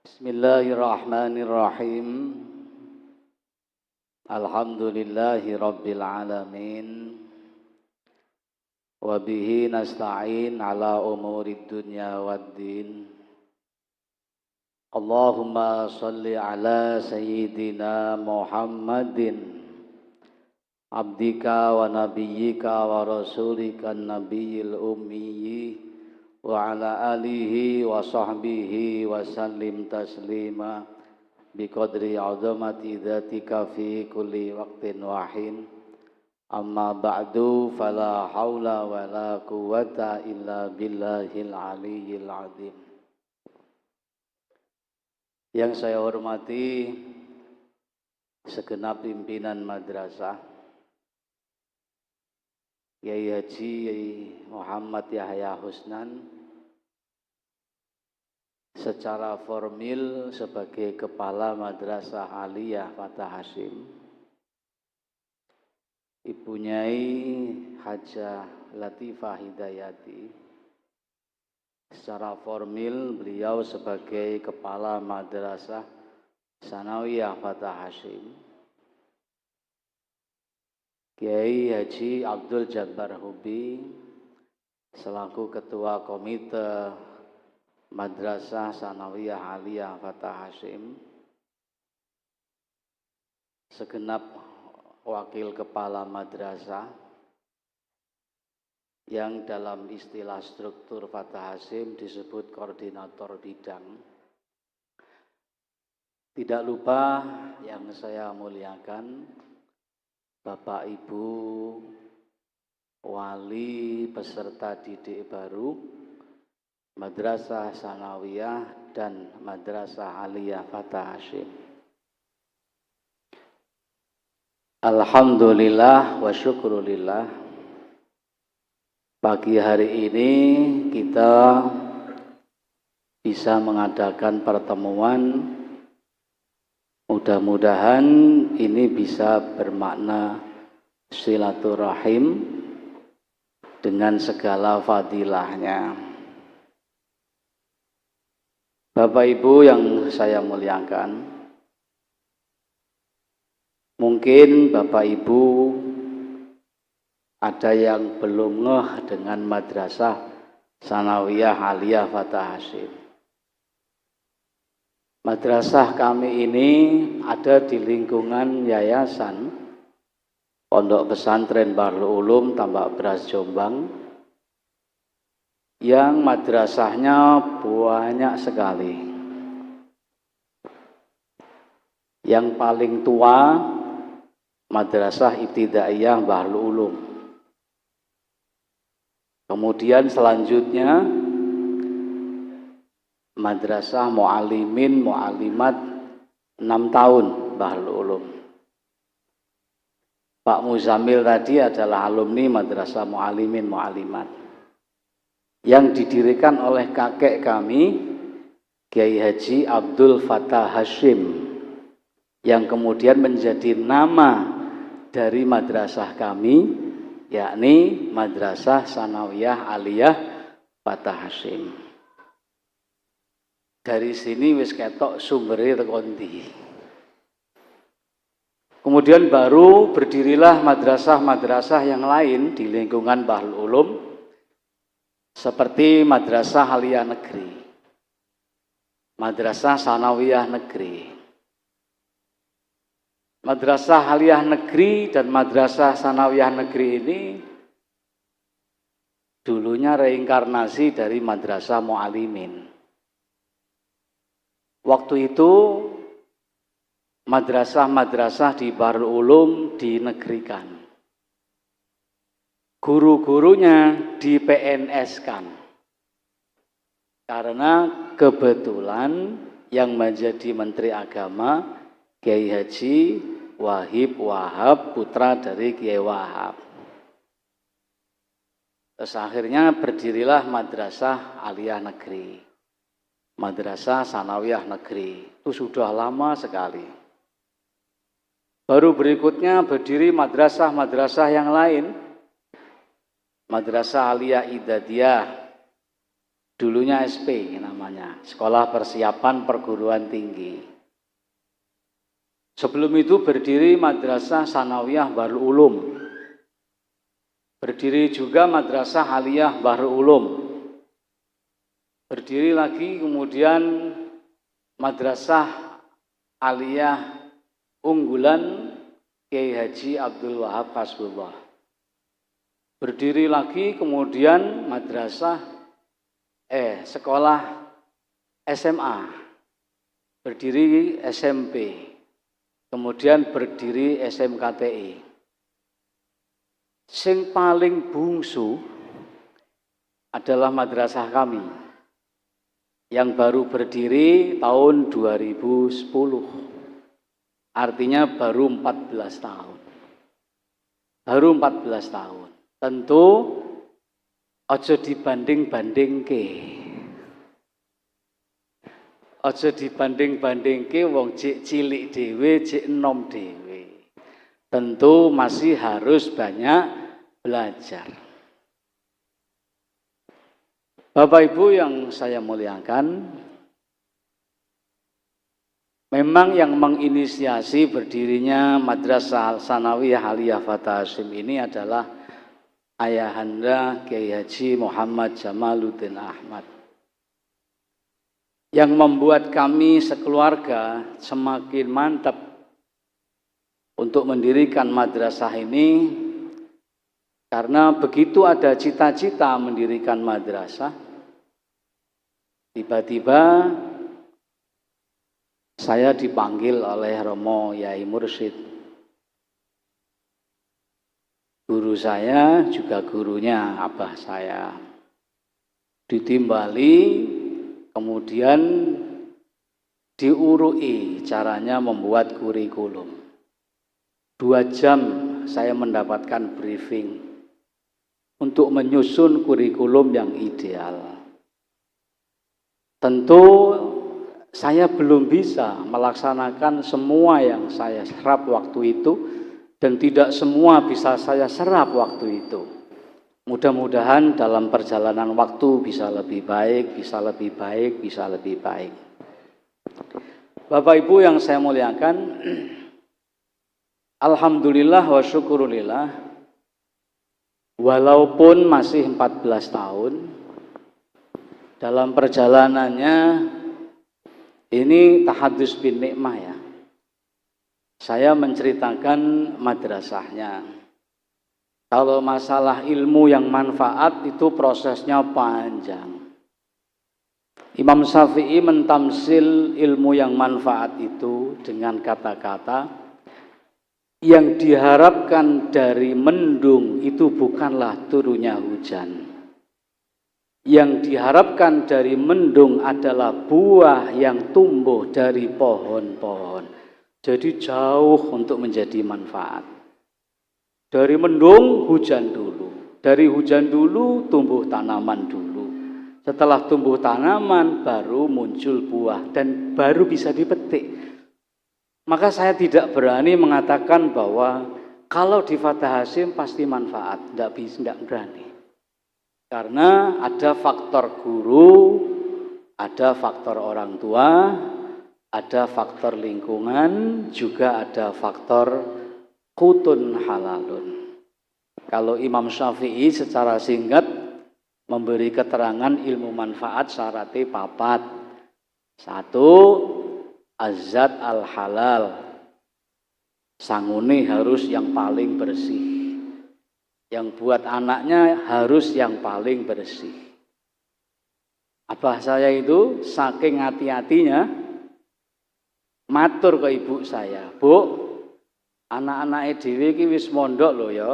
Bismillahirrahmanirrahim. Alhamdulillahi rabbil alamin. Wa bihi nasta'in ala umurid dunya waddin. Allahumma salli ala sayyidina Muhammadin abdika wa nabiyyika wa rasulika nabiyil ummiyyi wa ala alihi wa sahbihi wa sallim taslima biqadri azamati dzatika fi kulli waqtin wahin. Amma ba'du, fala haula wala quwwata illa billahil aliyyil azim. Yang saya hormati segenap pimpinan madrasah, Kiai Haji Muhammad Yahya Husnan secara formil sebagai Kepala Madrasah Aliyah Fatah Hasyim, Ibu Nyai Hajah Latifah Hidayati. Secara formil beliau sebagai Kepala Madrasah Sanawiyah Fatah Hasyim. Kiai Haji Abdul Jabbar Hubi selaku Ketua Komite Madrasah Sanawiyah Aliyah Fatah Hasyim. Segenap wakil kepala madrasah yang dalam istilah struktur Fatah Hasyim disebut koordinator bidang. Tidak lupa yang saya muliakan Bapak Ibu wali peserta didik baru Madrasah Sanawiyah dan Madrasah Aliyah Fatah Hasyim. Alhamdulillah wa syukrulillah, pagi hari ini kita bisa mengadakan pertemuan. Mudah-mudahan ini bisa bermakna silaturahim dengan segala fadilahnya. Bapak Ibu yang saya muliakan, mungkin Bapak Ibu ada yang belum ngeh dengan Madrasah Sanawiyah Aliyah Fatah Hasyim. Madrasah kami ini ada di lingkungan Yayasan Pondok Pesantren Bahrul Ulum Tambak Beras Jombang, yang madrasahnya banyak sekali. Yang paling tua Madrasah Ibtidaiyah Bahrul Ulum. Kemudian selanjutnya Madrasah Mu'alimin Mu'alimat 6 tahun Bahrul Ulum. Pak Muzamil tadi adalah alumni Madrasah Mu'alimin Mu'alimat yang didirikan oleh kakek kami, Kiai Haji Abdul Fatah Hasyim, yang kemudian menjadi nama dari madrasah kami, yakni Madrasah Sanawiyah Aliyah Fatah Hasyim. Dari sini wis ketok sumbernya tekondi. Kemudian baru berdirilah madrasah-madrasah yang lain di lingkungan Bahrul Ulum, seperti Madrasah Aliyah Negeri, Madrasah Sanawiyah Negeri. Madrasah Aliyah Negeri dan Madrasah Sanawiyah Negeri ini dulunya reinkarnasi dari Madrasah Mu'alimin. Waktu itu madrasah-madrasah di Bahrul Ulum dinegerikan. Guru-gurunya di PNS-kan. Karena kebetulan yang menjadi Menteri Agama Kiai Haji Wahib Wahab, putra dari Kiai Wahab. Terus akhirnya berdirilah Madrasah Aliyah Negeri, Madrasah Sanawiyah Negeri. Itu sudah lama sekali. Baru berikutnya berdiri madrasah-madrasah yang lain. Madrasah Aliyah Idadiyah, Dulunya SP namanya, Sekolah Persiapan Perguruan Tinggi. Sebelum itu berdiri Madrasah Sanawiyah Bahrul Ulum. Berdiri juga Madrasah Aliyah Bahrul Ulum. Berdiri lagi kemudian Madrasah Aliyah Unggulan Kiai Haji Abdul Wahab Hasbullah. Berdiri lagi kemudian sekolah SMA. Berdiri SMP. Kemudian berdiri SMKTI. Sing paling bungsu adalah madrasah kami yang baru berdiri tahun 2010. Artinya baru 14 tahun. Baru 14 tahun. Tentu ojo dibanding-bandingke. Ojo dibanding-bandingke wong cik cilik dhewe, cik enom dhewe. Tentu masih harus banyak belajar. Bapak Ibu yang saya muliakan, memang yang menginisiasi berdirinya Madrasah Sanawiyah Aliyah Fatah Hashim ini adalah ayahanda Kiai Haji Muhammad Jamaluddin Ahmad, yang membuat kami sekeluarga semakin mantap untuk mendirikan madrasah ini, karena begitu ada cita-cita mendirikan madrasah, tiba-tiba saya dipanggil oleh Romo Yai Mursyid, guru saya juga gurunya abah saya, ditimbali, kemudian diurui caranya membuat kurikulum. 2 jam saya mendapatkan briefing untuk menyusun kurikulum yang ideal. Tentu saya belum bisa melaksanakan semua yang saya serap waktu itu, dan tidak semua bisa saya serap waktu itu. Mudah-mudahan dalam perjalanan waktu bisa lebih baik, bisa lebih baik, bisa lebih baik. Bapak Ibu yang saya muliakan, alhamdulillah wa syukurillah, walaupun masih 14 tahun, dalam perjalanannya ini tahadus bin nikmah ya. Saya menceritakan madrasahnya. Kalau masalah ilmu yang manfaat itu prosesnya panjang. Imam Syafi'i mentamsil ilmu yang manfaat itu dengan kata-kata, yang diharapkan dari mendung itu bukanlah turunnya hujan. Yang diharapkan dari mendung adalah buah yang tumbuh dari pohon-pohon. Jadi jauh untuk menjadi manfaat. Dari mendung hujan dulu, dari hujan dulu tumbuh tanaman dulu. Setelah tumbuh tanaman baru muncul buah dan baru bisa dipetik. Maka saya tidak berani mengatakan bahwa kalau di Fatah Hashim pasti manfaat, tidak berani. Karena ada faktor guru, ada faktor orang tua, ada faktor lingkungan, juga ada faktor qutun halalun. Kalau Imam Syafi'i secara singkat memberi keterangan ilmu manfaat syaratnya 4. 1, azat al-halal. Sangune harus yang paling bersih. Yang buat anaknya harus yang paling bersih. Abah saya itu saking hati-hatinya matur ke ibu saya, "Bu, anak-anake dhewe iki wis mondok lho ya.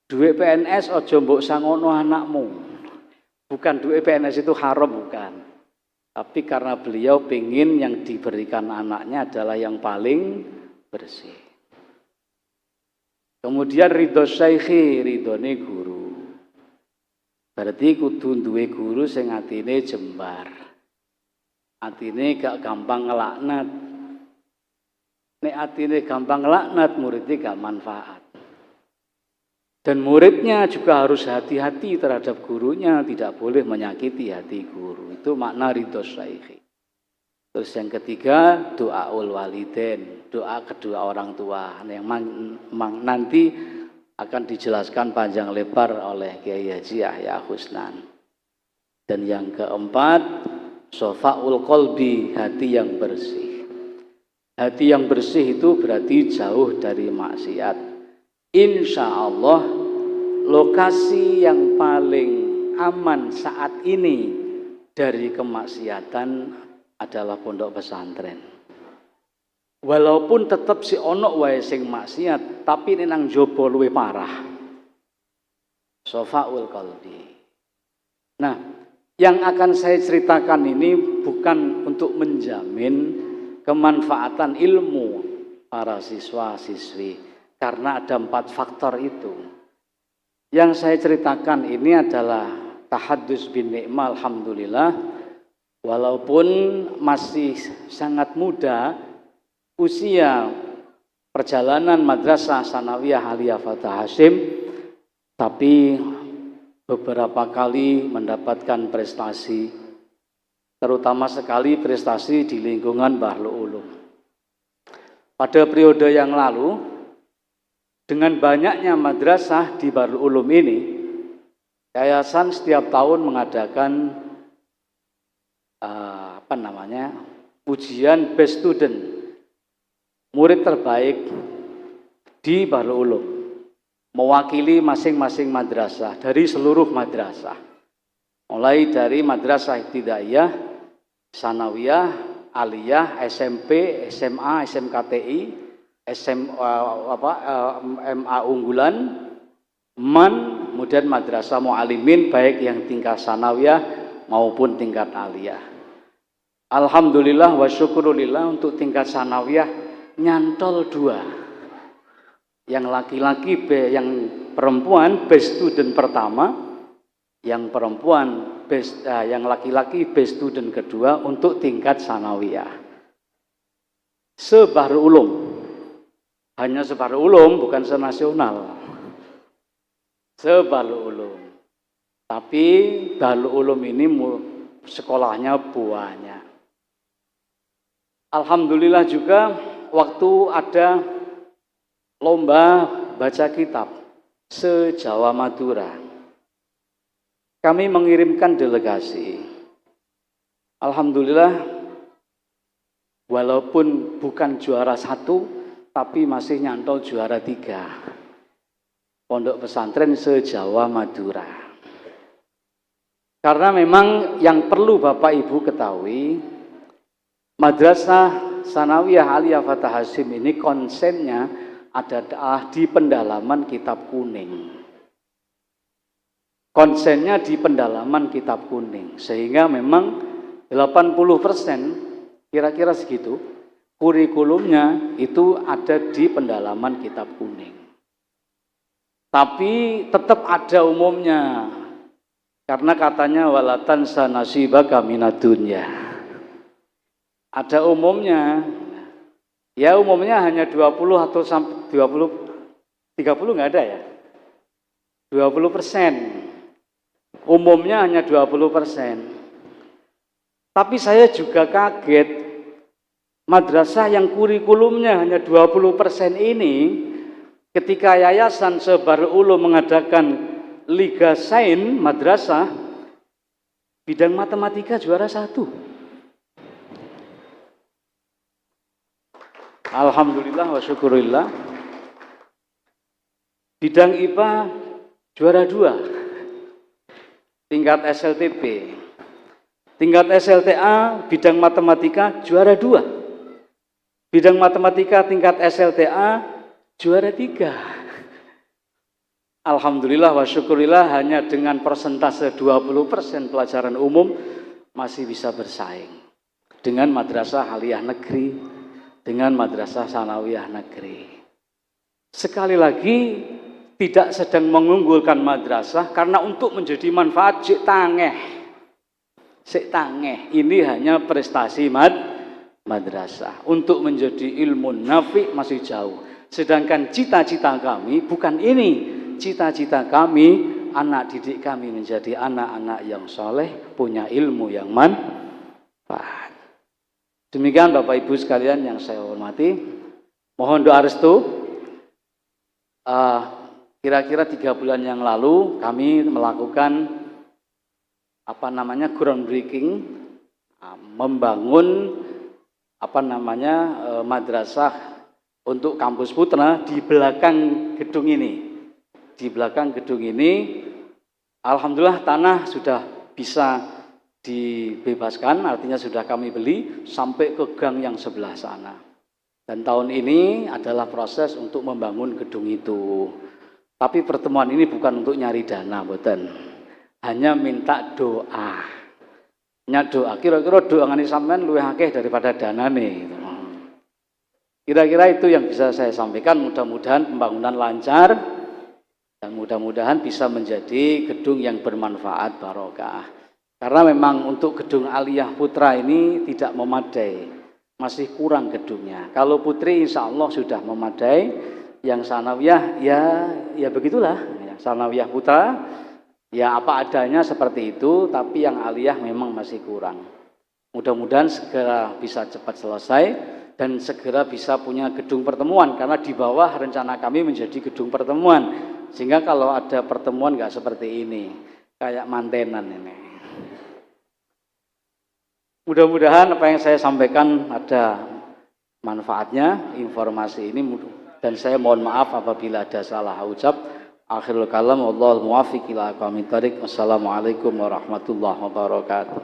Duit PNS aja mbok sangono anakmu." Bukan duit PNS itu haram, bukan. Tapi karena beliau pingin yang diberikan anaknya adalah yang paling bersih. Kemudian ridho syaikhi, ridhone guru. Berarti kudu duwe guru sing atine jembar. Atine gak gampang ngelaknat. Nek atine gampang ngelaknat, muridnya gak manfaat. Dan muridnya juga harus hati-hati terhadap gurunya, tidak boleh menyakiti hati guru. Itu makna ridho syaikhi. Terus yang ketiga, doaul walidain, doa kedua orang tua yang nanti akan dijelaskan panjang lebar oleh Kiai Haji Yahya Husnan. Dan yang keempat, sofaul qalbi, hati yang bersih. Hati yang bersih itu berarti jauh dari maksiat. Insya Allah lokasi yang paling aman saat ini dari kemaksiatan adalah pondok pesantren. Walaupun tetap si ono wae sing maksiat, tapi nang jopo luwih parah. Sofaul qalbi. Nah, yang akan saya ceritakan ini bukan untuk menjamin kemanfaatan ilmu para siswa-siswi. Karena ada 4 faktor itu. Yang saya ceritakan ini adalah tahaddus bin ni'mah, alhamdulillah. Walaupun masih sangat muda, usia perjalanan madrasah sanawiyah Aliyah Fatah Hasyim, tapi beberapa kali mendapatkan prestasi, terutama sekali prestasi di lingkungan Bahrul Ulum. Pada periode yang lalu, dengan banyaknya madrasah di Bahrul Ulum ini, yayasan setiap tahun mengadakan ujian best student, murid terbaik di Bahrul Ulum, mewakili masing-masing madrasah dari seluruh madrasah, mulai dari madrasah ibtidaiyah, sanawiyah, aliyah, SMP, SMA, SMKTI, MA unggulan, MAN, kemudian madrasah mu'alimin baik yang tingkat sanawiyah maupun tingkat aliyah. Alhamdulillah wa syukurulillah untuk tingkat sanawiyah nyantol 2. Yang laki-laki, yang perempuan best student pertama, yang perempuan yang laki-laki best student kedua untuk tingkat sanawiyah. Se-Bahrul Ulum. Hanya se-Bahrul Ulum, bukan senasional. Se-Bahrul Ulum. Tapi Bahrul Ulum ini sekolahnya banyak. Alhamdulillah juga waktu ada lomba baca kitab se-Jawa Madura, kami mengirimkan delegasi. Alhamdulillah, walaupun bukan juara 1, tapi masih nyantol juara 3. Pondok pesantren se-Jawa Madura. Karena memang yang perlu Bapak Ibu ketahui, Madrasah Sanawiyah Aliyah Fatah Hasyim ini konsennya adalah di pendalaman kitab kuning. Konsennya di pendalaman kitab kuning. Sehingga memang 80% kira-kira segitu, kurikulumnya itu ada di pendalaman kitab kuning. Tapi tetap ada umumnya. Karena katanya walatan sanasibaka minad dunya. Ada umumnya. Ya umumnya hanya 20 atau sampai 20, 30 nggak ada ya. 20%. Umumnya hanya 20%. Tapi saya juga kaget, madrasah yang kurikulumnya hanya 20% ini, ketika Yayasan se-Bahrul Ulum mengadakan Liga Sain Madrasah, bidang matematika juara 1. Alhamdulillah wa syukurillah. Bidang IPA juara 2. Tingkat SLTP. Tingkat SLTA bidang matematika juara 2. Bidang matematika tingkat SLTA juara 3. Alhamdulillah wa syukurillah, hanya dengan persentase 20% pelajaran umum masih bisa bersaing dengan madrasah aliyah negeri, dengan madrasah sanawiyah negeri. Sekali lagi, tidak sedang mengunggulkan madrasah karena untuk menjadi manfaat cik tangeh. Ini hanya prestasi madrasah. Untuk menjadi ilmu nafi masih jauh. Sedangkan cita-cita kami bukan ini. cita-cita kami, anak didik kami menjadi anak-anak yang soleh, punya ilmu yang manfaat. Demikian Bapak Ibu sekalian yang saya hormati, mohon doa restu. Kira-kira 3 bulan yang lalu kami melakukan groundbreaking, membangun madrasah untuk kampus putra di belakang gedung ini. Di belakang gedung ini, alhamdulillah tanah sudah bisa dibebaskan, artinya sudah kami beli sampai ke gang yang sebelah sana. Dan tahun ini adalah proses untuk membangun gedung itu. Tapi pertemuan ini bukan untuk nyari dana, mboten. Hanya minta doa. Hanya doa. Kira-kira doa ngani sampean luwih akeh daripada danane. Kira-kira itu yang bisa saya sampaikan. Mudah-mudahan pembangunan lancar dan mudah-mudahan bisa menjadi gedung yang bermanfaat barokah. Karena memang untuk gedung Aliyah Putra ini tidak memadai. Masih kurang gedungnya. Kalau putri insya Allah sudah memadai. Yang sanawiyah ya begitulah. Yang sanawiyah putra ya apa adanya seperti itu. Tapi yang aliyah memang masih kurang. Mudah-mudahan segera bisa cepat selesai dan segera bisa punya gedung pertemuan. Karena di bawah rencana kami menjadi gedung pertemuan. Sehingga kalau ada pertemuan nggak seperti ini, kayak mantenan ini. Mudah-mudahan apa yang saya sampaikan ada manfaatnya, informasi ini, dan saya mohon maaf apabila ada salah ucap. Akhirul kalam, wallahul muwaffiq ila aqwamit thoriq. Wassalamualaikum warahmatullahi wabarakatuh.